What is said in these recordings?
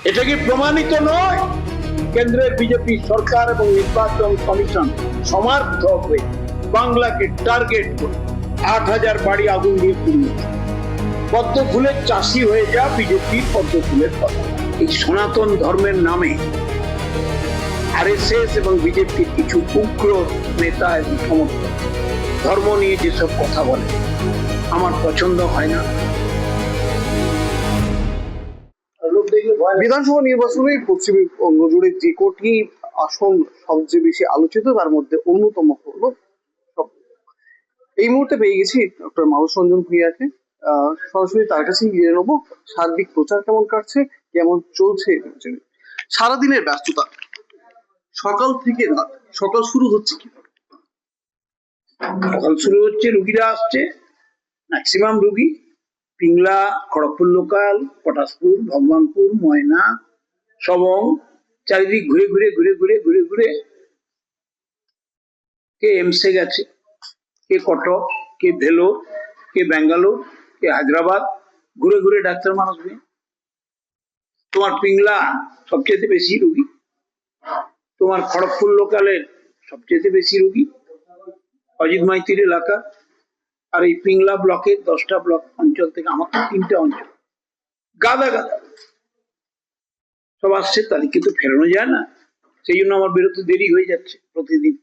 এটা কি প্রমাণিত নয়? কেন্দ্রের বিজেপি সরকার এবং নির্বাচন কমিশন সমার্থ হয়ে বাংলাকে টার্গেট করে 8,000 বাড়ি আগুন দিয়ে পুড়িয়েছে। পদ্ম ফুলের চাষি হয়ে যা বিজেপির পদ্ম ফুলের কথা। এই সনাতন ধর্মের নামে আরএসএস এবং বিজেপির কিছু উগ্র নেতা এবং সমর্থক ধর্ম নিয়ে যেসব কথা বলে আমার পছন্দ হয় না। বিধানসভা নির্বাচনে পশ্চিমবঙ্গ জুড়ে যে কটি আসন সবচেয়ে বেশি আলোচিত তার মধ্যে অন্যতম হলো এই মুহূর্তে পেয়ে গেছি ডক্টর মানস রঞ্জন ভূঁইয়াকে। সরাসরি তার কাছেই জেনে নেবো সার্বিক প্রচার কেমন কাটছে, কেমন চলছে সারাদিনের ব্যস্ততা, সকাল থেকে রাত, সকাল শুরু হচ্ছে কি? সকাল শুরু হচ্ছে, রুগীরা আসছে, ম্যাক্সিমাম রুগী পিংলা, খড়গপুর লোকাল, পটাশপুর, ভগবানপুর, ময়না, সবং, চারিদিক ঘুরে ঘুরে ঘুরে ঘুরে ঘুরে ঘুরে কে এমসে গেছে, কে কটক, কে ভেলোর, কে ব্যাঙ্গালোর, কে হায়দ্রাবাদ, ঘুরে ঘুরে ডাক্তার মানুষ নিয়ে। তোমার পিংলা সবচেয়ে বেশি রুগী, তোমার খড়গপুর লোকালের সবচেয়ে বেশি রুগী, অজিত মাইতির এলাকা, আর এই পিংলা ব্লকের 10টা ব্লক অঞ্চল থেকে আমার তো 3টে অঞ্চল, গাদা গাদা সব আসছে। তাদেরকে তো ফেরানো যায় না, সেই জন্য আমার বেরোতে দেরি হয়ে যাচ্ছে প্রতিদিন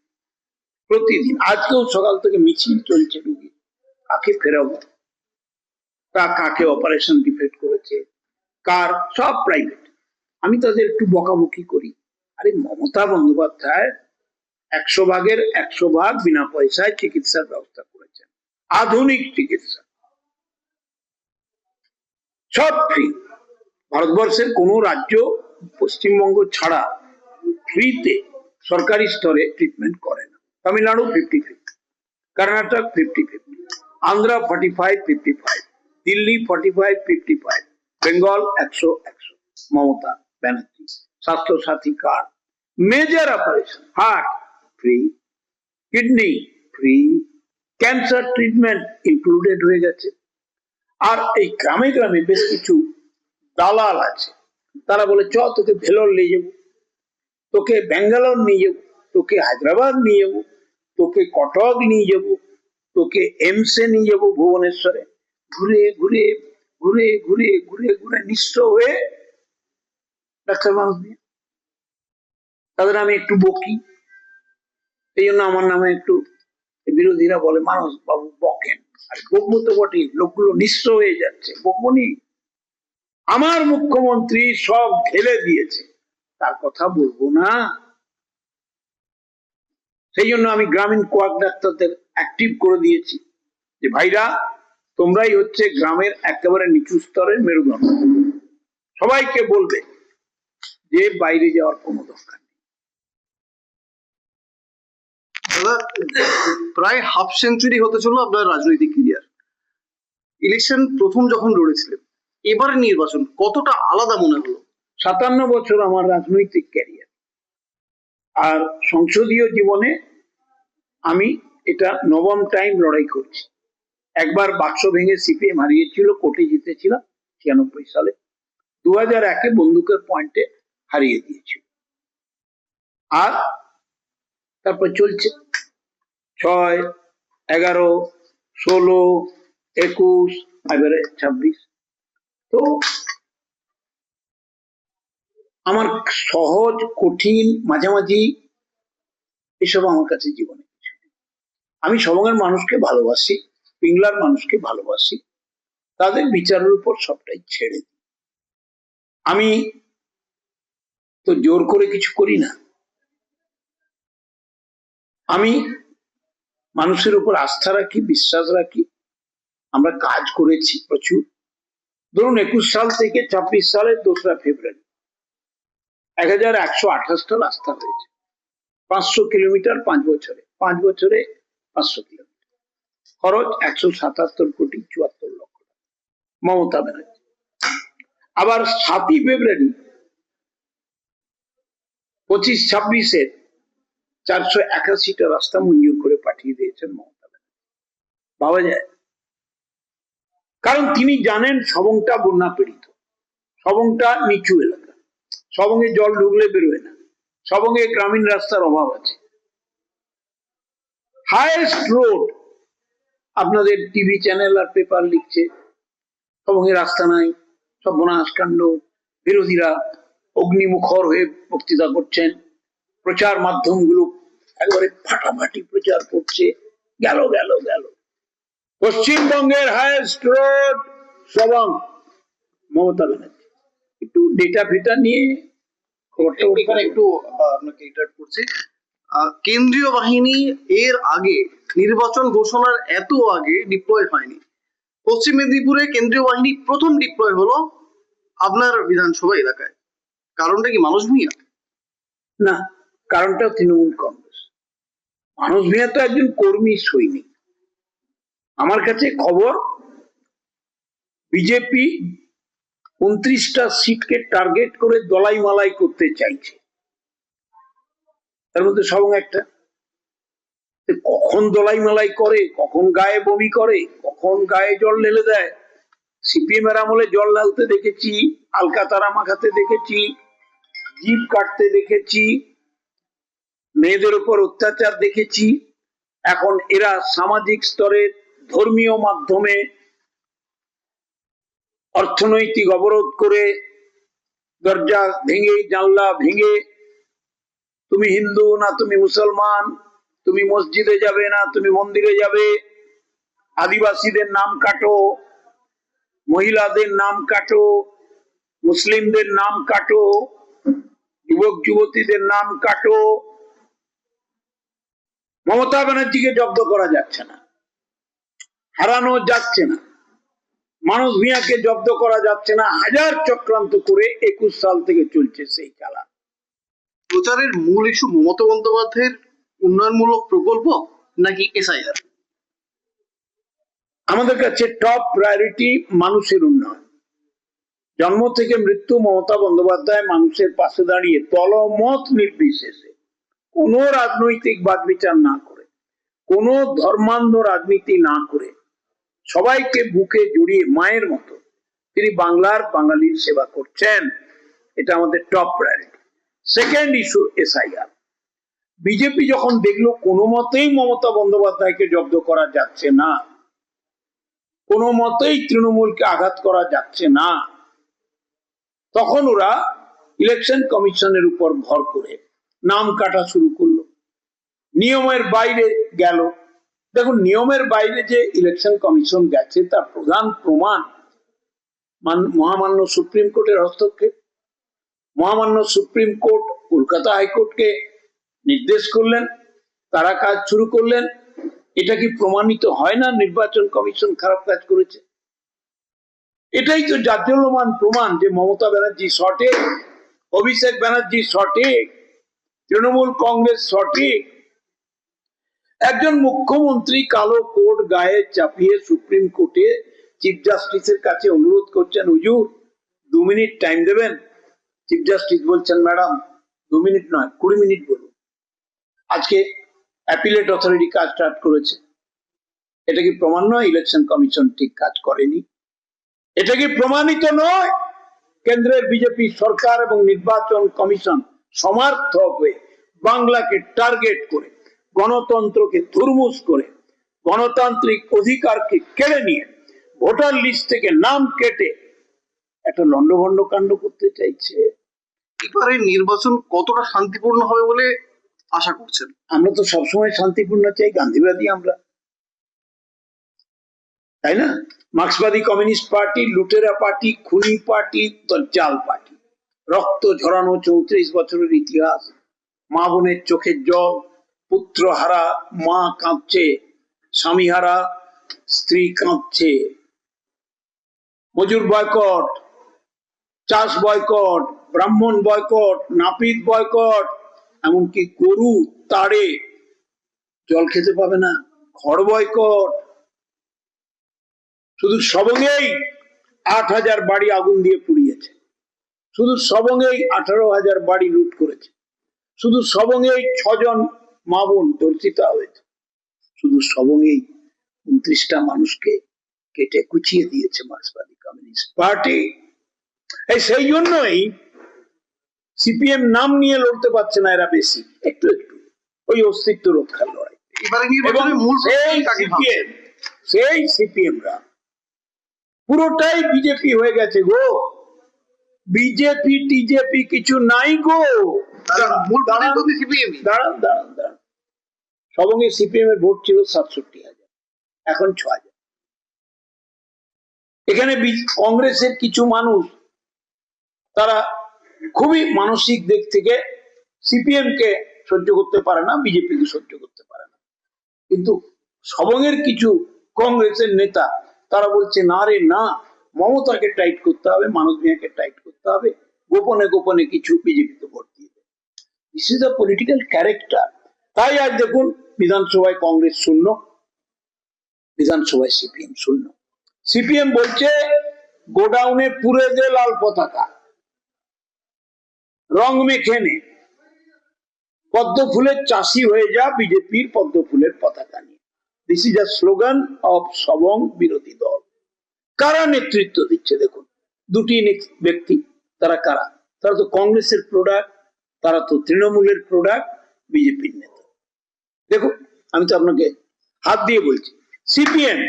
প্রতিদিন। আজকেও সকাল থেকে মিছিল চলছে রুগী, কাকে ফেরাবো, কাকে অপারেশন ডিফেক্ট করেছে, কার, সব প্রাইভেট। আমি তাদের একটু বকাবকি করি, আরে মমতা বন্দ্যোপাধ্যায় 100 ভাগের 100 ভাগ বিনা পয়সায় চিকিৎসার ব্যবস্থা করেছেন, আধুনিক চিকিৎসা, সব ফ্রি। ভারতবর্ষের কোন রাজ্য পশ্চিমবঙ্গ ছাড়া ফ্রিতে সরকারি স্তরে ট্রিটমেন্ট করে না। তামিলনাড়ু 50-50, কর্ণাটক 50-50, আন্ধ্রা 45-55, দিল্লি 45-55, বেঙ্গল 100-100। মমতা ব্যানার্জি স্বাস্থ্য সাথী card, major operation heart free, kidney free, cancer treatment included হয়ে গেছে। আর এই গ্রামে গ্রামে বেশ কিছু দালাল আছে, তারা বলে চ তোকে ভেলোর নিয়ে যাবো, তোকে ব্যাঙ্গালোর নিয়ে যাবো, তোকে হায়দ্রাবাদ নিয়ে যাবো, তোকে কটক নিয়ে যাবো, তোকে এমসে নিয়ে যাবো ভুবনেশ্বরে। ঘুরে ঘুরে ঘুরে ঘুরে ঘুরে ঘুরে নিঃস্ব হয়ে ডাক্তার মানুষ দিয়ে তাদের আমি একটু বকি। এই জন্য আমার নামে একটু বিরোধীরা বলে মানুষ বাবু বকেন। আর বকবো তো বটে, লোকগুলো নিঃস্ব হয়ে যাচ্ছে, বকবনি। আমার মুখ্যমন্ত্রী সব ঢেলে দিয়েছে, তার কথা বলবো না? সেই জন্য আমি গ্রামীণ কোয়াক ডাক্তারদের অ্যাক্টিভ করে দিয়েছি যে ভাইরা তোমরাই হচ্ছে গ্রামের একেবারে নিচু স্তরের মেরুদণ্ড। সবাইকে বলবে যে বাইরে যাওয়ার কোনো দরকার নেই। দাদা, প্রায় হাফ সেঞ্চুরি হতে চললো আপনার রাজনৈতিক ক্যারিয়ার। ইলেকশন প্রথম যখন লড়েছিলেন, এবারে নির্বাচন কতটা আলাদা মনে হলো? 57 বছর আমার রাজনৈতিক ক্যারিয়ার, আর সংসদীয় জীবনে আমি এটা 9ম টাইম লড়াই করছি। একবার বাক্স ভেঙে সিপিএম হারিয়েছিল, কোর্টে জিতেছিলাম 96 সালে, 2001-এ বন্দুকের পয়েন্টে হারিয়ে দিয়েছিল। আর তারপর চলছে 6, 11, 16, 21, এবারে 26। তো আমার সহজ কঠিন মাঝামাঝি এসব আমার কাছে জীবনে কিছু নেই। আমি সবঙ্গের মানুষকে ভালোবাসি, পিংলার মানুষকে ভালোবাসি, তাদের বিচারের উপর সবটাই ছেড়ে দিই। আমি তো জোর করে কিছু করি না, আমি মানুষের উপর আস্থা রাখি, বিশ্বাস রাখি। আমরা কাজ করেছি প্রচুর। ধরুন 21 সাল থেকে 26 সালের 2রা ফেব্রুয়ারি 1128টা রাস্তা হয়েছে, 500 কিলোমিটার 5 বছরে, 5 বছরে 500 কিলোমিটার, খরচ 177 কোটি 74 লক্ষ টাকা, মমতা ব্যানার্জি। আবার 7ই ফেব্রুয়ারি 25-26-এর 481টা রাস্তা মঞ্জুর করে পাঠিয়ে দিয়েছেন মমতা ব্যানার্জি। ভাবা যায়? কারণ তিনি জানেন সবংটা বন্যা পীড়িত, সবংটা নিচু এলাকা, সবঙ্গে জল ঢুকলে বেরোয় না, সবঙ্গে গ্রামীণ রাস্তার অভাব আছে। হাইয়েস্ট রোড আপনাদের টিভি চ্যানেল আর পেপার লিখছে সবঙ্গে রাস্তা নাই, সর্বনাশ কাণ্ড, বিরোধীরা অগ্নিমুখর হয়ে বক্তৃতা করছেন, প্রচার মাধ্যমগুলো একেবারে ফাটাফাটি প্রচার করছে, গেল গেল গেল। পশ্চিমবঙ্গের হাইয়েস্ট রোড সবং, মমতা ব্যানার্জি। একটু ডেটা ফেটা নিয়ে খবরটা এখানে একটু আপনাকে ইন্টারাপ্ট করছি। কেন্দ্রীয় বাহিনী এর আগে নির্বাচন ঘোষণার এত আগে ডিপ্লয় হয়নি। পশ্চিম মেদিনীপুরে কেন্দ্রীয় বাহিনী প্রথম ডিপ্লয় হলো আপনার বিধানসভা এলাকায়। কারণটা কি মানস ভূঁইয়া? না, কারণটা তৃণমূল কংগ্রেস। মানস ভূঁইয়া তো একজন কর্মী সৈনিক। আমার কাছে খবর বিজেপি 29টা সিটকে টার্গেট করে দলাই মালাই করতে চাইছে, তার মধ্যে সবং একটা। কখন দলাই মালাই করে, কখন গায়ে বমি করে, কখন গায়ে জল ঢেলে দেয়। সিপিএম এর আমলে জল ঢালতে দেখেছি, আলকাতারা মাখাতে দেখেছি, জিভ কাটতে দেখেছি, মেয়েদের উপর অত্যাচার দেখেছি। এখন এরা সামাজিক স্তরে ধর্মীয় মাধ্যমে অর্থনৈতিক অবরোধ করে, দরজা ভেঙে জানলা ভেঙে, তুমি হিন্দু না তুমি মুসলমান, তুমি মসজিদে যাবে না তুমি মন্দিরে যাবে, আদিবাসীদের নাম কাটো, মহিলাদের নাম কাটো, মুসলিমদের নাম কাটো, যুবক যুবতীদের নাম কাটো। মমতা ব্যানার্জিকে জব্দ করা যাচ্ছে না, হারানো যাচ্ছে না, মানস ভূঁইয়াকে জব্দ করা যাচ্ছে না। হাজার চক্রান্ত করে 21 সাল থেকে চলছে সেই চালা। প্রচারের মূল ইস্যু মমতা বন্দ্যোপাধ্যায়ের উন্নয়নমূলক প্রকল্প নাকি এসআইআর? আমাদের কাছে টপ প্রায়োরিটি মানুষের উন্নয়ন। জন্ম থেকে মৃত্যু মমতা বন্দ্যোপাধ্যায় মানুষের পাশে দাঁড়িয়ে দলমত নির্বিশেষে, কোন রাজনৈতিক বাদবিচার না করে, কোন ধর্মান্ধ রাজনীতি না করে, সবাইকে বুকে জড়িয়ে মায়ের মতো তিনি বাংলার বাঙালির সেবা করছেন। এটা আমাদের top priority. Second issue SIR. BJP যখন দেখলো কোনো মতেই মমতা বন্দ্যোপাধ্যায়কে জব্দ করা যাচ্ছে না, কোনো মতেই তৃণমূলকে আঘাত করা যাচ্ছে না, তখন ওরা ইলেকশন কমিশনের উপর ভর করে নাম কাটা শুরু করলো, নিয়মের বাইরে গেল। দেখুন, নিয়মের বাইরে যে ইলেকশন কমিশন গেছে তার প্রধান প্রমাণ মহামান্য সুপ্রিম কোর্টের হস্তক্ষেপ। মহামান্য সুপ্রিম কোর্ট কলকাতা হাইকোর্টকে নির্দেশ করলেন, তারা কাজ শুরু করলেন। এটা কি প্রমাণিত হয় না নির্বাচন কমিশন খারাপ কাজ করেছে? এটাই তো জাতীয়মান প্রমাণ যে মমতা ব্যানার্জি সঠিক, অভিষেক ব্যানার্জি সঠিক, তৃণমূল কংগ্রেস সঠিক। একজন মুখ্যমন্ত্রী কালো কোট গায়ে চাপিয়ে সুপ্রিম কোর্টে চিফ জাস্টিসের কাছে অনুরোধ করছেন, হুজুর 2 মিনিট টাইম দেবেন। চিফ জাস্টিস বলছেন, ম্যাডাম 2 মিনিট নয় 20 মিনিট বলুন। আজকে অ্যাপিলেট অথরিটি কাজ স্টার্ট করেছে। এটা কি প্রমাণ নয় ইলেকশন কমিশন ঠিক কাজ করেনি? এটা কি প্রমাণিত নয় কেন্দ্রের বিজেপি সরকার এবং নির্বাচন কমিশন সমার্থক হয়ে বাংলাকে টার্গেট করে, গণতন্ত্রকে দুর্মুষ করে, গণতান্ত্রিক অধিকারকে কেড়ে নিয়ে ভোটার লিস্ট থেকে নাম কেটে একটা লন্ডভন্ড কাণ্ড করতে চাইছে? এবারে নির্বাচন কতটা শান্তিপূর্ণ হবে বলে আশা করছেন? আমরা তো সবসময় শান্তিপূর্ণ চাই, গান্ধীবাদী আমরা, তাই না? মার্ক্সবাদী কমিউনিস্ট পার্টি লুটেরা পার্টি, খুনি পার্টি, দজ্জাল পার্টি। রক্ত ঝরানো 34 বছরের ইতিহাস, মা বোনের চোখের জল, পুত্র হারা মা কাঁদছে, স্বামী হারা স্ত্রী কাঁদছে, মজুর বয়কট, চাষ বয়কট, ব্রাহ্মণ বয়কট, নাপিত বয়কট, এমনকি গরু তাড়ে জল খেতে পাবে না, খড় বয়কট। শুধু সবঙ্গেই 8,000 বাড়ি আগুন দিয়ে পুড়িয়েছে, শুধু সবঙ্গেই 18,000 বাড়ি লুট করেছে, শুধু সবঙ্গেই 6 জন মা বোন ধর্ষিতা হয়েছে, শুধু সবঙ্গেই 29টা মানুষকে কেটে কুচিয়ে দিয়েছে মার্ক্সবাদী কমিউনিস্ট পার্টি। সেই জন্যই সিপিএম নাম নিয়ে লড়তে পারছে না এরা বেশি, একটু একটু ওই অস্তিত্ব রক্ষার লড়াই। এবারে এবং নির্বাচনের মূল সেই কাকে সিপিএম সেই সিপিএমরা পুরোটাই বিজেপি হয়ে গেছে গো। বিজেপি টিজেপি কিছু নাই গো। মূল দাঁড়ান প্রতিদ্বন্দ্বী সিপিএম। দাঁড়ান দাঁড়ান দাঁড়ান, সবঙ্গে সিপিএম এর ভোট ছিল 67,000, এখন 6,000। এখানে কংগ্রেসের কিছু মানুষ তারা খুবই মানসিক দিক থেকে সিপিএম কে সহ্য করতে পারে না, বিজেপি কে সহ্য করতে পারে না। কিন্তু সবঙ্গের কিছু কংগ্রেসের নেতা তারা বলছে না রে না, মমতাকে টাইট করতে হবে, মানব ভূঁইয়াকে টাইট করতে হবে, গোপনে গোপনে কিছু বিজেপিতে ভোট দিয়ে দেবে। This is the political character. তাই আজ দেখুন বিধানসভায় কংগ্রেস শূন্য, বিধানসভায় সিপিএম শূন্য। সিপিএম বলছে গোডাউনে পুরে দে লাল পতাকা, রং মেখে নে, পদ্ম ফুলের চাষি হয়ে যা বিজেপির পদ্ম ফুলের পতাকা নিয়ে। This is a slogan of Sabang বিরোধী দল। কারা নেতৃত্ব দিচ্ছে দেখুন, দুটি ব্যক্তি। তারা কারা? তারা তো কংগ্রেসের প্রোডাক্ট, তারা তো তৃণমূলের প্রোডাক্ট, বিজেপির নেতা। দেখুন আমি তো আপনাকে হাত দিয়ে বলছি, সিপিএম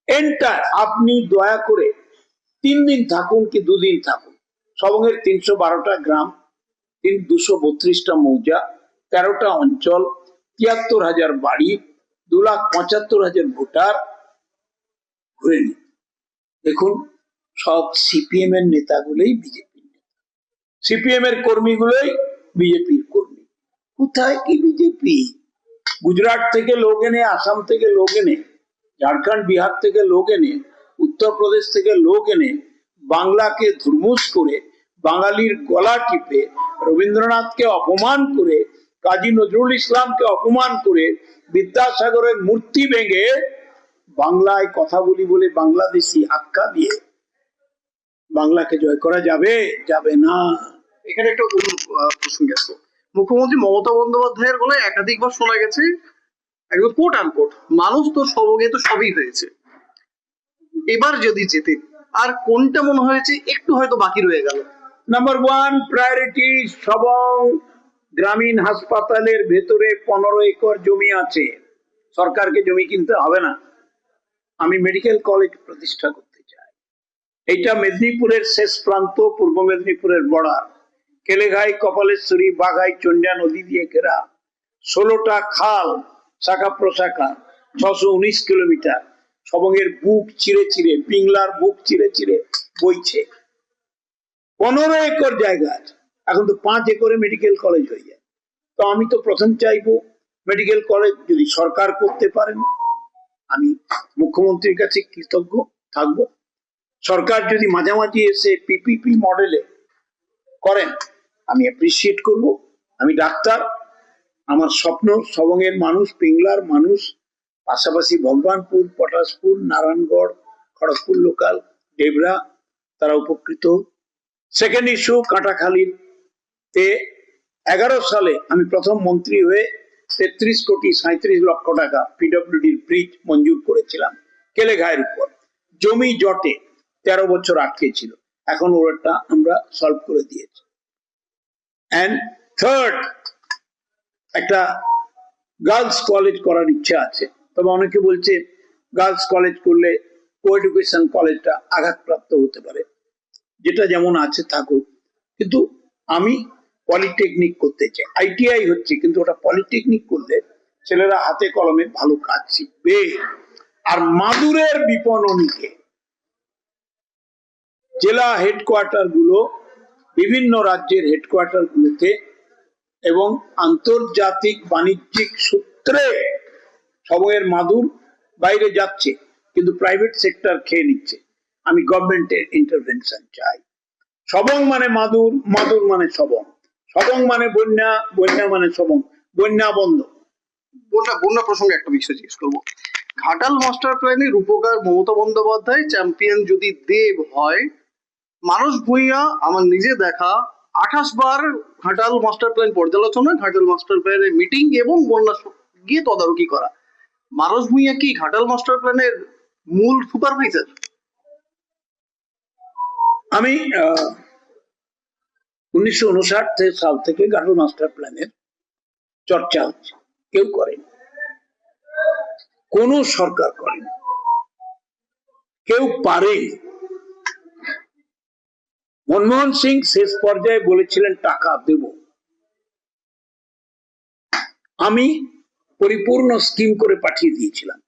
এন্টার, আপনি দয়া করে 3 দিন থাকুন কি 2 দিন থাকুন, সবঙ্গের 312টা গ্রাম, 232টা মৌজা, 13টা অঞ্চল, 73,000 বাড়ি, 2,75,000 ভোটার ঘুরে নিন। দেখুন সব সিপিএম এর নেতাগুলোই বিজেপির নেতা, সিপিএম এর কর্মীগুলোই বিজেপির কর্মী। কোথায় কি বিজেপি? গুজরাট থেকে লোক এনে, আসাম থেকে লোক এনে, ঝাড়খণ্ড বিহার থেকে লোক এনে, উত্তরপ্রদেশ থেকে লোক এনে বাংলাকে ধুরমুস করে, বাঙালির গলা টিপে, রবীন্দ্রনাথকে অপমান করে, কাজী নজরুল ইসলামকে অপমান করে, বিদ্যাসাগরের মূর্তি ভেঙে বাংলায় কথা বলি বলে বাংলাদেশি আখ্যা দিয়ে বাংলাকে জয় করা যাবে? যাবে না। এখানে একটা প্রসঙ্গ আছে, মুখ্যমন্ত্রী মমতা বন্দ্যোপাধ্যায়ের বলে একাধিকবার শোনা গেছে একদম কোট আনকোট, মানুষ তো সবগে তো সবই হয়েছে, এবার যদি যেতে আর কোনটা মনে হয়েছে একটু হয়তো বাকি রয়ে গেল? নাম্বার 1 প্রায়োরিটি, সবং গ্রামীণ হাসপাতালের ভেতরে 15 একর জমি আছে, সরকারকে জমি কিনতে হবে না। আমি মেডিকেল কলেজ প্রতিষ্ঠা করতে চাই। এটা মেদিনীপুরের শেষ প্রান্ত, পূর্ব মেদিনীপুরের বর্ডার, কেলেঘাই, কপালেশ্বরী, বাঘাই, চন্ডা নদী দিয়ে ঘেরা, 16টা খাল, শাখা প্রশাখা, 619 কিলোমিটার, সবংয়ের বুক চিরে চিরে, পিংলার বুক চিরে চিরে বইছে। 15 একর জায়গা আছে, এখন তো 5 একরে মেডিকেল কলেজ হয়ে যায়। তো আমি তো প্রথম চাইবো মেডিকেল কলেজ যদি সরকার করতে পারেন, আমি মুখ্যমন্ত্রীর কাছে কৃতজ্ঞ থাকবো। সরকার যদি মাঝামাঝি এসে পিপিপি মডেলে করেন, আমি অ্যাপ্রিসিয়েট করব। আমি ডাক্তার, আমার স্বপ্ন সবংয়ের মানুষ, পিংলার মানুষ, পাশাপাশি ভগবানপুর, পটাশপুর, নারায়ণগড়, খড়গপুর লোকাল, ডেবরা, তারা উপকৃত। সেকেন্ড ইস্যু, কাঁটাখালীর তে 11 সালে আমি প্রথম মন্ত্রী হয়ে 33,37,00,000 টাকা পিডব্লিউডির ব্রিজ মঞ্জুর করেছিলাম কেলেঘাইয়ের উপর। জমি জটে 13 বছর আটকে ছিল, এখন ওটা আমরা সলভ করে দিয়েছি। এন্ড থার্ড, একটা গার্লস কলেজ করার ইচ্ছা আছে, তবে অনেকে বলছে গার্লস কলেজ করলে কো এডুকেশন কলেজটা আঘাতপ্রাপ্ত হতে পারে, যেটা যেমন আছে থাকুক। কিন্তু আমি পলিটেকনিক করতে চাই। আইটিআই হচ্ছে, কিন্তু ওটা পলিটেকনিক করলে ছেলেরা হাতে কলমে ভালো কাজ শিখবে। আর মাদুরের বিপণনীকে জেলা হেডকোয়ার্টার গুলো, বিভিন্ন রাজ্যের হেডকোয়ার্টার গুলোতে এবং আন্তর্জাতিক বাণিজ্যিক সূত্রে সবংয়ের মাদুর বাইরে যাচ্ছে, কিন্তু প্রাইভেট সেক্টর খেয়ে নিচ্ছে। আমি গভর্নমেন্টের ইন্টারভেনশন চাই। সবং মানে মাদুর, মাদুর মানে সবং, সবং মানে বন্যা, বন্যা মানে সবং, বন্যা বন্ধ। বন্যা প্রসঙ্গে একটা বিষয় জিজ্ঞেস করবো, ঘাটাল মাস্টার প্ল্যানে রূপকার মমতা বন্দ্যোপাধ্যায়, চ্যাম্পিয়ন যদি দেব হয়, মানস ভূঁইয়া আমার নিজে দেখা 28 বার ঘাটাল মাস্টার প্ল্যান পর্যালোচনা, ঘাটাল মাস্টার প্ল্যানের মিটিং এবং বন্যা গিয়ে তদারকি করা। মানস ভূঁইয়া কি ঘাটাল মাস্টার প্ল্যানের মূল সুপারভাইজার? আমি 1959 সাল থেকে ঘাটাল মাস্টার প্ল্যানের চর্চা হচ্ছে, কেউ করেনি, কোন সরকার করেনি, কেউ পারেনি। মনমোহন সিং শেষ পর্যায়ে বলেছিলেন টাকা দেব, আমি পরিপূর্ণ স্কিম করে পাঠিয়ে দিয়েছিলাম,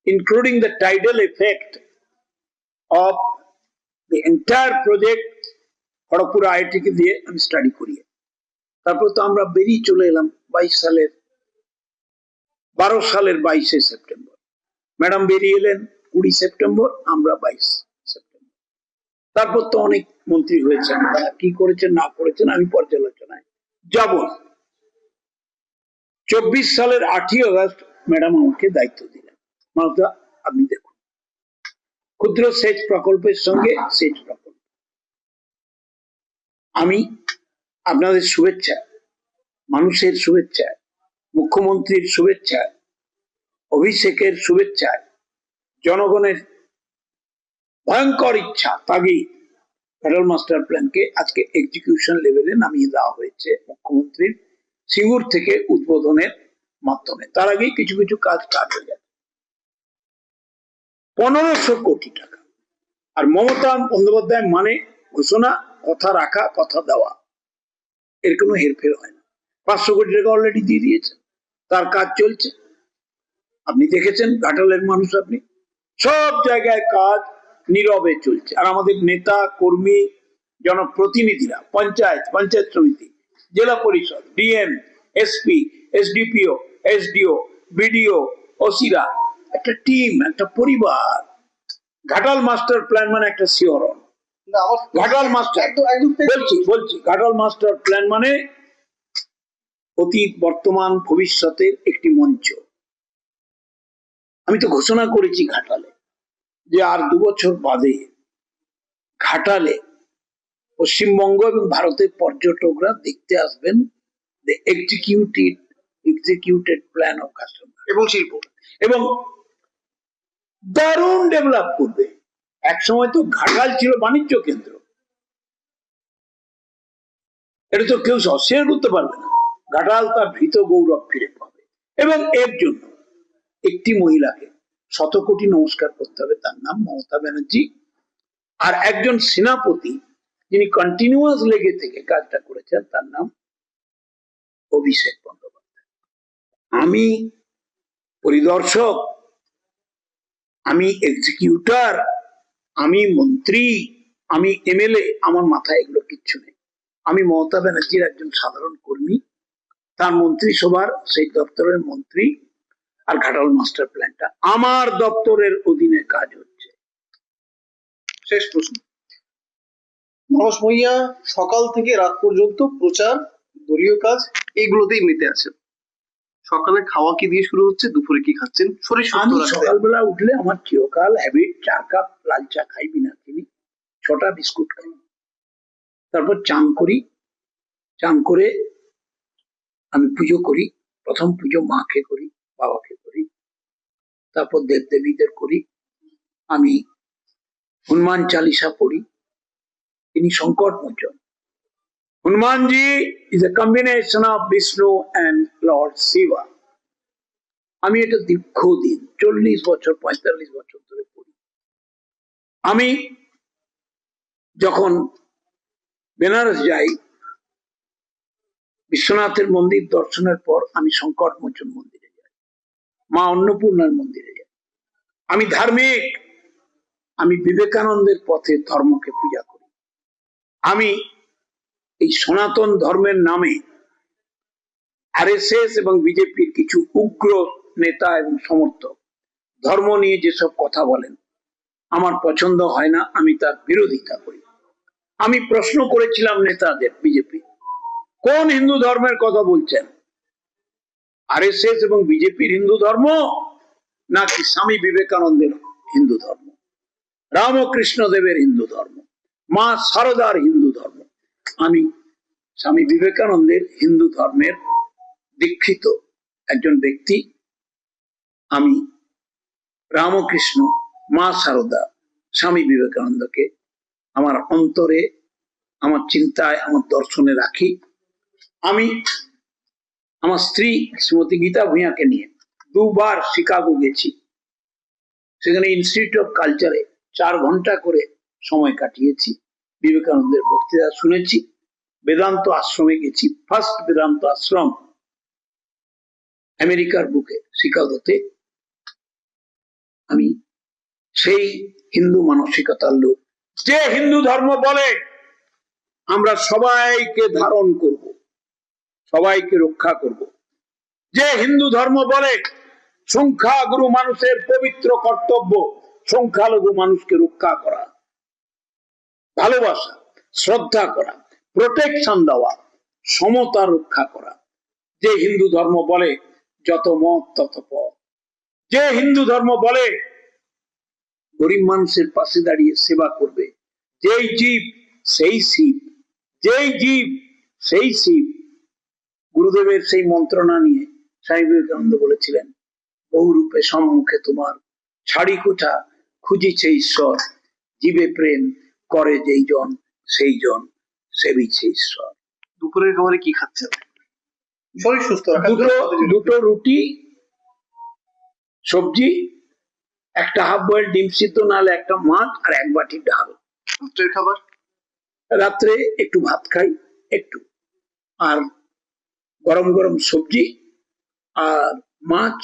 including the tidal effect of the entire project. Kharagpur IIT কে দিয়ে আমি স্টাডি করিয়ে, তারপর তো আমরা বেরিয়ে চলে এলাম 12 সালের 22শে সেপ্টেম্বর। ম্যাডাম বেরিয়ে এলেন 20 সেপ্টেম্বর, আমরা 22 সেপ্টেম্বর। তারপর তো অনেক মন্ত্রী হয়েছেন, তারা কি করেছেন না করেছেন আমি পর্যালোচনায় যাব না। 24 সালের 8ই আগস্ট ম্যাডাম আমাকে দায়িত্ব দিলেন, মালদা আপনি দেখুন ক্ষুদ্র সেচ প্রকল্পের সঙ্গে সেচ প্রকল্প। আমি আপনাদের শুভেচ্ছা, মানুষের শুভেচ্ছা, মুখ্যমন্ত্রীর শুভেচ্ছা, অভিষেকের শুভেচ্ছা, জনগণের ভয়ঙ্কর ইচ্ছা তাগিদ ফেডারেল মাস্টার প্ল্যানকে আজকে এক্সিকিউশন লেভেলে নামিয়ে দেওয়া হয়েছে মুখ্যমন্ত্রীর সিঙ্গুর থেকে উদ্বোধনের মাধ্যমে। তার আগে কিছু কিছু কাজ স্টার্ট হয়ে গেছে। 1500 কোটি টাকা। আর মমতা বন্দ্যোপাধ্যায় মানে ঘোষণা, কথা রাখা, কথা দেওয়া, এর কোনো হেরফের হয় না। 500 কোটি টাকা অলরেডি দিয়ে দিয়েছে, তার কাজ চলছে। আপনি দেখেছেন ঘাটালের মানুষ, আপনি সব জায়গায় কাজ নীরবে চলছে। আর আমাদের নেতা কর্মী জনপ্রতিনিধিরা, পঞ্চায়েত সমিতি, জেলা পরিষদ, DM, SP, SDPO, SDO, BDO, ওসিরা, একটা টিম, একটা পরিবার। ঘাটাল মাস্টার প্ল্যান মানে একটা শিহরণ। ঘাটাল মাস্টার বলছি ঘাটাল মাস্টার প্ল্যান মানে অতীত, বর্তমান, ভবিষ্যতের একটি মঞ্চ। আমি তো ঘোষণা করেছি ঘাটালে যে আর 2 বছর বাদে ঘাটালে পশ্চিমবঙ্গ এবং ভারতের পর্যটকরা দেখতে আসবেন the executed plan of customer এবং শিল্প, এবং দারুণ ডেভেলপ করবে। একসময় তো ঘাটাল ছিল বাণিজ্য কেন্দ্র, এটা তো কেউ অস্বীকার করতে পারবে না। ঘাটাল তার ভীত গৌরব ফিরে পাবে, এবং এর জন্য একটি মহিলাকে 100 কোটি নমস্কার করতে হবে, তার নাম মমতা ব্যানার্জি। আর একজন সেনাপতি যিনি কন্টিনিউয়াস লেগে থেকে কাজটা করেছেন, তার নাম অভিষেক বন্দ্যোপাধ্যায়। আমি পরিদর্শক, আমি এক্সিকিউটর, আমি মন্ত্রী, আমি এমএলএ, আমার মাথায় এগুলো কিচ্ছু নেই। আমি মমতা ব্যানার্জির একজন সাধারণ কর্মী, তার মন্ত্রিসভার সেই দপ্তরের মন্ত্রী। আর ঘাটাল মাস্টার প্ল্যানটা আমার দপ্তরের অধীনে কাজ হচ্ছে। শেষ প্রশ্ন, মানস ভূঁইয়া সকাল থেকে রাত পর্যন্ত প্রচার, দলীয় কাজ, এগুলোতেই মেতে আছেন। সকালে খাওয়া কি দিয়ে শুরু হচ্ছে, দুপুরে কি খাচ্ছেন? শরীর সুস্থ আমি রাখতে সকালবেলা উঠলে আমার চিরকাল হ্যাবিট 4 কাপ লাল চা খাই বিনা চিনি, 6টা বিস্কুট খাই, তারপর চান করি। চান করে আমি পুজো করি। প্রথম পুজো মাকে করি, বাবাকে করি, তারপর দেবদেবীদের করি। আমি হনুমান চালিসা পড়ি, তিনি সংকট মোচন। Hanumanji is a combination of Vishnu and lord Shiva. আমি এটা দীর্ঘদিন 40 বছর 45 বছর ধরে পড়ি। আমি যখন বেনারস যাই, বিশ্বনাথের মন্দির দর্শনের পর আমি সংকট মোচন মন্দিরে যাই, মা অন্নপূর্ণার মন্দিরে যাই। আমি ধার্মিক, আমি বিবেকানন্দের পথে ধর্মকে পূজা করি। আমি এই সনাতন ধর্মের নামে আরএসএস এবং বিজেপির কিছু উগ্র নেতা এবং সমর্থক ধর্ম নিয়ে যেসব কথা বলেন, আমার পছন্দ হয় না, আমি তার বিরোধিতা করি। আমি প্রশ্ন করেছিলাম নেতাদের, বিজেপি কোন হিন্দু ধর্মের কথা বলছেন, আরএসএস এবং বিজেপির হিন্দু ধর্ম, নাকি স্বামী বিবেকানন্দের হিন্দু ধর্ম, রামকৃষ্ণ দেবের হিন্দু ধর্ম, মা সারদার হিন্দু ধর্ম? আমি স্বামী বিবেকানন্দের হিন্দু ধর্মের দীক্ষিত একজন ব্যক্তি। আমি রামকৃষ্ণ, মা সারদা, স্বামী বিবেকানন্দকে আমার অন্তরে আমার চিন্তায়, আমার দর্শনে রাখি। আমি আমার স্ত্রী শ্রীমতী গীতা ভূঁইয়াকে নিয়ে 2 বার শিকাগো গেছি। সেখানে ইনস্টিটিউট অফ কালচারে 4 ঘন্টা করে সময় কাটিয়েছি, বিবেকানন্দের বক্তৃতা শুনেছি। বেদান্ত আশ্রমে গেছি, ফার্স্ট বেদান্ত আশ্রম আমেরিকার বুকে শিকাগোতে। আমি সেই হিন্দু মানসিকতার লোক, যে হিন্দু ধর্ম বলে আমরা সবাইকে ধারণ করব, সবাইকে রক্ষা করব, যে হিন্দু ধর্ম বলে সংখ্যাগুরু মানুষের পবিত্র কর্তব্য সংখ্যালঘু মানুষকে রক্ষা করা, ভালোবাসা, শ্রদ্ধা করা, প্রোটেকশন দেওয়া, সমতা রক্ষা করা, যে হিন্দু ধর্ম বলে যত মত তত পথ, যে হিন্দু ধর্ম বলে গরিব মানুষের পাশে দাঁড়িয়ে সেবা করবে, যেই জীব সেই শিব, যেই জীব সেই শিব। গুরুদেবের সেই মন্ত্রণা নিয়ে স্বামী বিবেকানন্দ বলেছিলেন, বহুরূপে সম্মুখে তোমার ছাড়ি কোঠা খুঁজিছে ঈশ্বর, জীবে প্রেম করে যেই জন সেই জন সেবিছে ঈশ্বর। দুপুরের খাবারে কি খাচ্ছেন শরীর সুস্থ রাখার জন্য? দুটো রুটি, সবজি, একটা হাফ বয়েল ডিম সিদ্ধ, নাহলে একটা মাছ, আর 1 বাটি ডাল। রাত্রের খাবার? রাত্রে একটু ভাত খাই, একটু, আর গরম গরম সবজি আর মাছ,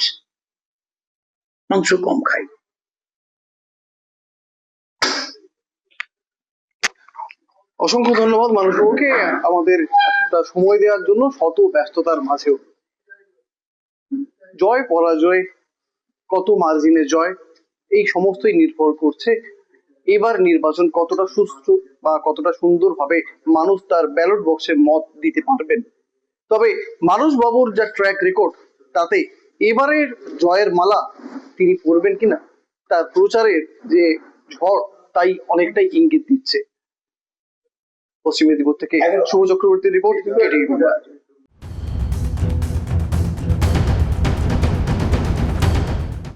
মাংস কম খাই। অসংখ্য ধন্যবাদ মানুষবাবুকে আমাদের এতটা সময় দেওয়ার জন্য, শত ব্যস্ততার মাঝেও। জয় পরাজয়, কত মার্জিনে জয়, এই সমস্তই নির্ভর করছে এবার নির্বাচন কতটা সুষ্ঠু বা কতটা সুন্দরভাবে মানুষ তার ব্যালট বক্সে মত দিতে পারবেন। তবে মানুষ বাবুর যা ট্র্যাক রেকর্ড, তাতে এবারের জয়ের মালা তিনি পরবেন কিনা তার প্রচারের যে ঝড়, তাই অনেকটাই ইঙ্গিত দিচ্ছে। পশ্চিম মেদিনীপুর থেকে শুভ চক্রবর্তী রিপোর্ট, কেটিভি বাংলা।